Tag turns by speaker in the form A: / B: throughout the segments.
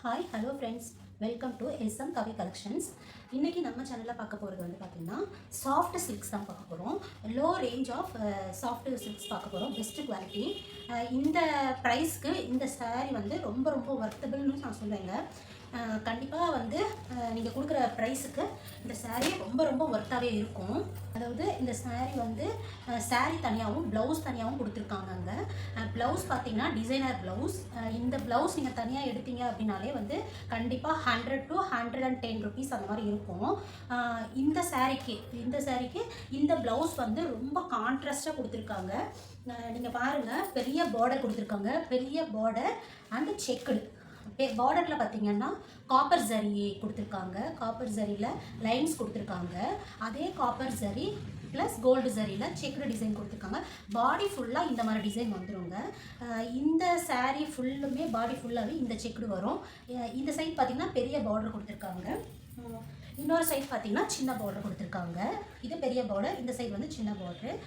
A: Hi hello friends, welcome to SM Kavi collections. இன்றைக்கி நம்ம சேனலில் பார்க்க போகிறது வந்து பார்த்திங்கன்னா சாஃப்ட் சில்க்ஸ் தான் பார்க்க போகிறோம். Low range of soft silks பார்க்க போகிறோம். Best quality. இந்த ப்ரைஸ்க்கு இந்த சாரீ வந்து ரொம்ப ரொம்ப ஒர்த்தபிள்னு நான் சொல்லுவேங்க. கண்டிப்பாக வந்து நீங்கள் கொடுக்குற ப்ரைஸுக்கு இந்த சாரீ ரொம்ப ரொம்ப ஒர்த்தாகவே இருக்கும். அதாவது இந்த சாரீ வந்து சாரீ தனியாகவும் ப்ளவுஸ் தனியாகவும் கொடுத்துருக்காங்க. அங்கே ப்ளவுஸ் பார்த்தீங்கன்னா டிசைனர் ப்ளவுஸ். இந்த ப்ளவுஸ் நீங்கள் தனியாக எடுத்தீங்க அப்படின்னாலே வந்து கண்டிப்பாக 100 to 110 ருபீஸ் அந்த மாதிரி இருக்கும். இந்த சாரீக்கு இந்த ப்ளவுஸ் வந்து ரொம்ப கான்ட்ராஸ்டாக கொடுத்துருக்காங்க. நீங்கள் பாருங்கள், பெரிய பார்டர் கொடுத்துருக்காங்க. பெரிய பார்டர் அண்ட் செக்குடு. பார்டரில் பார்த்தீங்கன்னா காப்பர் ஜரி கொடுத்துருக்காங்க. காப்பர் ஜரியில் லைன்ஸ் கொடுத்துருக்காங்க. அதே காப்பர் ஜரி ப்ளஸ் கோல்டு ஜரியில் செக்குடு டிசைன் கொடுத்துருக்காங்க. பாடி ஃபுல்லாக இந்த மாதிரி டிசைன் வந்துடுங்க. இந்த சாரீ ஃபுல்லுமே பாடி ஃபுல்லாகவே இந்த செக்குடு வரும். இந்த சைட் பார்த்திங்கன்னா பெரிய பார்டர் கொடுத்துருக்காங்க. இன்னொரு சைட் பார்த்திங்கன்னா சின்ன பார்டர் கொடுத்துருக்காங்க. இது பெரிய பார்டர், இந்த சைடு வந்து சின்ன பார்டர்.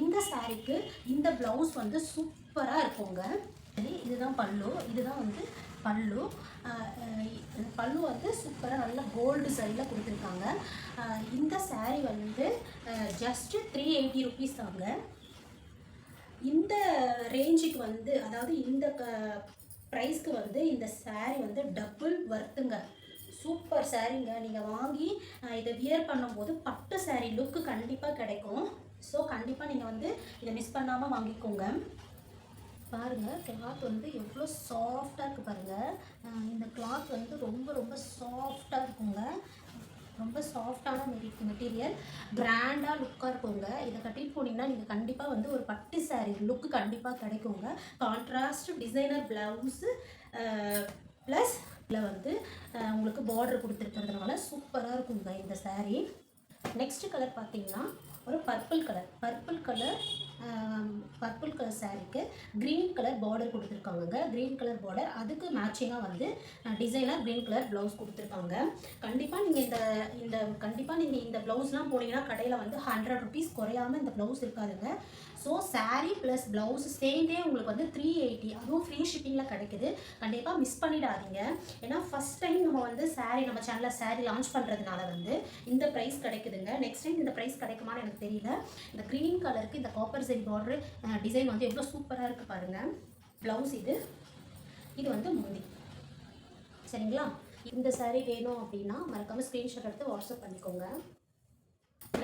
A: இந்த சாரீக்கு இந்த ப்ளவுஸ் வந்து சூப்பராக இருக்குங்க. இதுதான் பல்லு. இதுதான் வந்து பல்லு வந்து சூப்பராக நல்லா கோல்டு சரியில் கொடுத்துருக்காங்க. இந்த சாரீ வந்து ஜஸ்ட்டு 380 ருபீஸ் தாங்க. இந்த ரேஞ்சுக்கு வந்து, அதாவது இந்த ப்ரைஸ்க்கு வந்து இந்த சாரீ வந்து டபுள் வர்த்துங்க. சூப்பர் சாரீங்க. நீங்கள் வாங்கி இதை வியர் பண்ணும்போது பட்டு சாரீ லுக்கு கண்டிப்பாக கிடைக்கும். ஸோ கண்டிப்பாக நீங்கள் வந்து இதை மிஸ் பண்ணாமல் வாங்கிக்கோங்க. பாருங்கள், கிளாத் வந்து எவ்வளோ சாஃப்டாக இருக்குது பாருங்கள். இந்த கிளாத் வந்து ரொம்ப ரொம்ப சாஃப்டாக இருக்குங்க. ரொம்ப சாஃப்டான மெட்டீரியல், கிராண்டாக லுக்காக இருக்குங்க. இதை கட்டிட்டு போனீங்கன்னா நீங்கள் கண்டிப்பாக வந்து ஒரு பட்டு சாரீ லுக்கு கண்டிப்பாக கிடைக்குங்க. கான்ட்ராஸ்ட் டிசைனர் ப்ளவுஸு ப்ளஸ் இதில் வந்து உங்களுக்கு பார்டர் கொடுத்துருக்கிறதுனால சூப்பராக இருக்குங்க இந்த சாரீ. நெக்ஸ்ட் கலர் பார்த்தீங்கன்னா ஒரு பர்பிள் கலர் சாரீக்கு க்ரீன் கலர் பார்டர் கொடுத்துருக்காங்க. க்ரீன் கலர் பார்டர், அதுக்கு மேட்சிங்காக வந்து டிசைனர் க்ரீன் கலர் ப்ளவுஸ் கொடுத்துருக்காங்க. கண்டிப்பாக நீங்கள் இந்த ப்ளவுஸ்லாம் போனீங்கன்னா கடையில் வந்து 100 ருபீஸ் குறையாமல் இந்த ப்ளவுஸ் இருக்காதுங்க. ஸோ சாரீ ப்ளஸ் ப்ளவுஸ் சேர்ந்தே உங்களுக்கு வந்து 380, அதுவும் ஃப்ரீ ஷிப்பிங்கில் கிடைக்குது. கண்டிப்பாக மிஸ் பண்ணிடாதீங்க. ஏன்னா ஃபஸ்ட் டைம் நம்ம வந்து நம்ம சேனலில் சாரீ லான்ச் பண்ணுறதுனால வந்து இந்த ப்ரைஸ் கிடைக்குதுங்க. நெக்ஸ்ட் டைம் இந்த ப்ரைஸ் கிடைக்குமான்னு எனக்கு தெரியல. இந்த க்ரீன் கலருக்கு இந்த காப்பர் சரி பார்டர் டிசைன் வந்து எவ்வளோ சூப்பராக இருக்குது பாருங்கள். ப்ளவுஸ் இது வந்து முந்தி. சரிங்களா? இந்த சாரீ வேணும் அப்படின்னா மறக்காமல் ஸ்க்ரீன்ஷாட் எடுத்து வாட்ஸ்அப் பண்ணிக்கோங்க.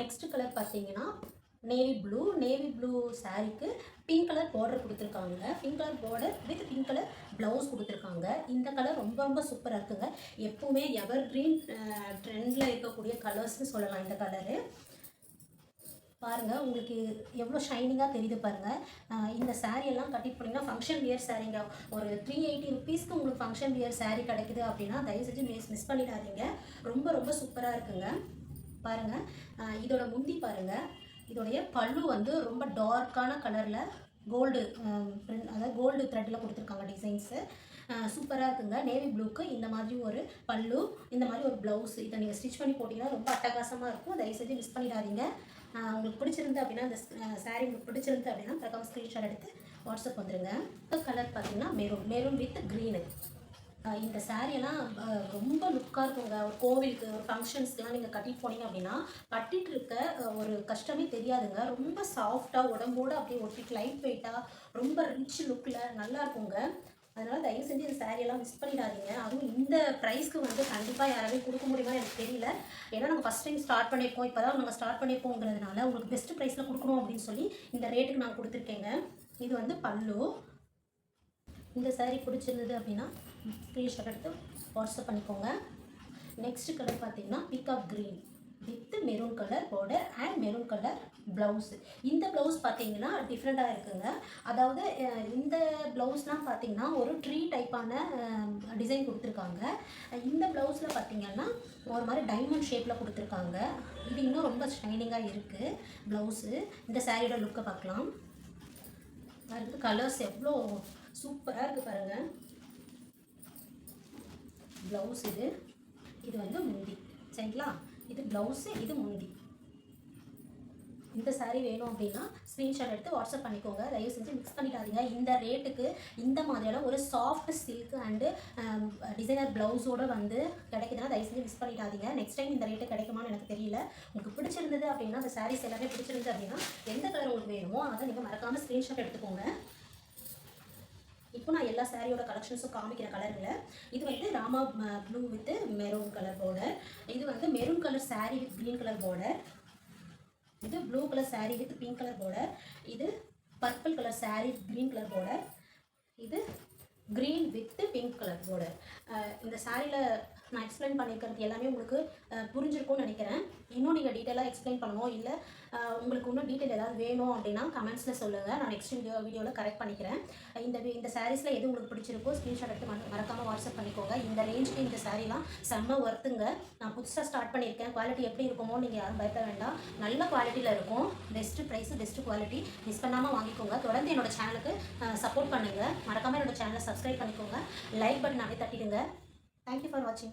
A: நெக்ஸ்ட் கலர் பார்த்தீங்கன்னா நேவி ப்ளூ சாரீக்கு பிங்க் கலர் பார்டர் கொடுத்துருக்காங்க. Pink colour border with pink colour blouse கொடுத்துருக்காங்க. இந்த கலர் ரொம்ப ரொம்ப சூப்பராக இருக்குங்க. எப்போவுமே எவர் க்ரீன் ட்ரெண்டில் இருக்கக்கூடிய கலர்ஸ்னு சொல்லலாம் இந்த கலரு. பாருங்கள், உங்களுக்கு எவ்வளோ ஷைனிங்காக தெரியுது பாருங்கள். இந்த சாரியெல்லாம் கட்டிட்டு போனீங்கன்னா ஃபங்க்ஷன் வியர் சாரீங்க. ஒரு 380 ருபீஸ்க்கு உங்களுக்கு ஃபங்க்ஷன் வியர் சாரீ கிடைக்குது அப்படின்னா தயவு செஞ்சு மிஸ் பண்ணிடாதீங்க. ரொம்ப ரொம்ப சூப்பராக இருக்குங்க. பாருங்கள், இதோட முந்தி பாருங்கள். இதோடைய பல்லு வந்து ரொம்ப டார்க்கான கலரில் கோல்டு அதாவது கோல்டு த்ரெட்டில் கொடுத்துருக்காங்க டிசைன்ஸு. சூப்பராக இருக்குங்க. நேவி ப்ளூக்கு இந்த மாதிரி ஒரு பல்லு, இந்த மாதிரி ஒரு ப்ளவுஸ். இதை நீங்கள் ஸ்டிச் பண்ணி போட்டிங்கன்னா ரொம்ப அட்டகாசமாக இருக்கும். தயவு செஞ்சு மிஸ் பண்ணிடாதீங்க. உங்களுக்கு பிடிச்சிருந்து அப்படின்னா, இந்த சாரீ உங்களுக்கு பிடிச்சிருந்து அப்படின்னா மறக்காம ஸ்க்ரீன்ஷாட் எடுத்து வாட்ஸ்அப் வந்துடுங்க. கலர் பார்த்தீங்கன்னா மெரூன் வித் க்ரீனு. இந்த சாரியெல்லாம் ரொம்ப லுக்காக இருக்குங்க. ஒரு கோவிலுக்கு, ஒரு ஃபங்க்ஷன்ஸ்க்கெலாம் நீங்கள் கட்டிட்டு போனீங்க அப்படின்னா கட்டிகிட்டு இருக்க ஒரு கஷ்டமே தெரியாதுங்க. ரொம்ப சாஃப்டாக உடம்போடு அப்படியே ஒட்டிட்டு லைட் வெயிட்டாக ரொம்ப ரிச் லுக்கில் நல்லா இருக்குங்க. அதனால் தயவு செஞ்சு இந்த சாரியெல்லாம் மிஸ் பண்ணிடாதீங்க. அதுவும் இந்த ப்ரைஸ்க்கு வந்து கண்டிப்பாக யாராலையும் கொடுக்க முடியுமான்னு எனக்கு தெரியல. ஏன்னா நாங்கள் ஃபஸ்ட் டைம் ஸ்டார்ட் பண்ணியிருக்கோம். இப்போ தான் நாங்கள் ஸ்டார்ட் பண்ணியிருக்கோங்கிறதுனால உங்களுக்கு பெஸ்ட் ப்ரைஸில் கொடுக்கணும் அப்படின்னு சொல்லி இந்த ரேட்டுக்கு நான் கொடுத்துருக்கேங்க. இது வந்து பல்லு. இந்த சாரீ பிடிச்சிருந்தது அப்படின்னா ஸ்க்ரீன்ஷாட் எடுத்து வாட்ஸ்அப் பண்ணிக்கோங்க. நெக்ஸ்ட் கலர் பார்த்தீங்கன்னா peacock green with maroon colour border and maroon colour blouse. இந்த ப்ளவுஸ் பார்த்தீங்கன்னா டிஃப்ரெண்ட்டாக இருக்குங்க. அதாவது இந்த ப்ளவுஸ்லாம் பார்த்தீங்கன்னா ஒரு ட்ரீ டைப்பான டிசைன் கொடுத்துருக்காங்க. இந்த ப்ளவுஸில் பார்த்தீங்கன்னா ஒரு மாதிரி டைமண்ட் ஷேப்பில் கொடுத்துருக்காங்க. இது இன்னும் ரொம்ப ஷைனிங்காக இருக்குது ப்ளவுஸு. இந்த சாரியோட லுக்கை பார்க்கலாம். அதுக்கு கலர்ஸ் எவ்வளோ சூப்பராக இருக்குது பாருங்கள். ப்ளவுஸ் இது வந்து முந்தி. சரிங்களா? இது ப்ளவுஸு, இது முந்தி. இந்த saree வேணும் அப்படின்னா ஸ்க்ரீன்ஷாட் எடுத்து வாட்ஸ்அப் பண்ணிக்கோங்க. தயவு செஞ்சு மிக்ஸ் பண்ணிடாதீங்க. இந்த ரேட்டுக்கு இந்த மாதிரியான ஒரு சாஃப்ட் சில்க் அண்டு டிசைனர் ப்ளவுஸோடு வந்து கிடைக்குதுன்னா தயவு செஞ்சு மிஸ் பண்ணிடாதீங்க. நெக்ஸ்ட் டைம் இந்த ரேட்டு கிடைக்குமான்னு எனக்கு தெரியல. உங்களுக்கு பிடிச்சிருந்தது அப்படின்னா, அந்த சாரீஸ் எல்லாமே பிடிச்சிருந்தது அப்படின்னா எந்த கலர் உங்களுக்கு வேணுமோ அதை நீங்கள் மறக்காமல் ஸ்க்ரீன்ஷாட் எடுத்துக்கோங்க. இப்போ நான் எல்லா சாரியோட கலெக்ஷன்ஸும் காமிக்கிற கலரில் இது வந்து Rama blue with maroon colour border, இது வந்து maroon colour sari with green colour border, இது blue colour sari with pink colour border, இது purple colour sari with green colour border, இது green with pink colour border. இந்த சாரியில் நான் எக்ஸ்பிளைன் பண்ணியிருக்கிறது எல்லாமே உங்களுக்கு புரிஞ்சிருக்கும்னு நினைக்கிறேன். இன்னும் நீங்கள் டீட்டெயிலாக எக்ஸ்பிளைன் பண்ணணும், இல்லை உங்களுக்கு இன்னும் டீட்டெயில் ஏதாவது வேணும் அப்படின்னா கமெண்ட்ஸில் சொல்லுங்கள். நான் நெக்ஸ்ட் வீடியோவில் கரெக்ட் பண்ணிக்கிறேன். இந்த சாரீஸில் எது உங்களுக்கு பிடிச்சிருக்கோ ஸ்க்ரீன்ஷாட் எடுத்து மறக்காமல் வாட்ஸ்அப் பண்ணிக்கோங்க. இந்த ரேஞ்சுக்கு இந்த சாரீலாம் செம்ம ஒர்த்துங்க. நான் புதுசாக ஸ்டார்ட் பண்ணியிருக்கேன். குவாலிட்டி எப்படி இருக்குமோ நீங்கள் யாரும் பயப்பட வேண்டாம். நல்ல குவாலிட்டியில் இருக்கும். Best price, best quality. Miss பண்ணாமல் வாங்கிக்கோங்க. தொடர்ந்து என்னோடய சேனலுக்கு சப்போர்ட் பண்ணுங்கள். மறக்காமல் என்னோடய சேனலை சப்ஸ்கிரைப் பண்ணிக்கோங்க. லைக் பட்டன் அப்படியே தட்டிடுங்க. Thank you for watching.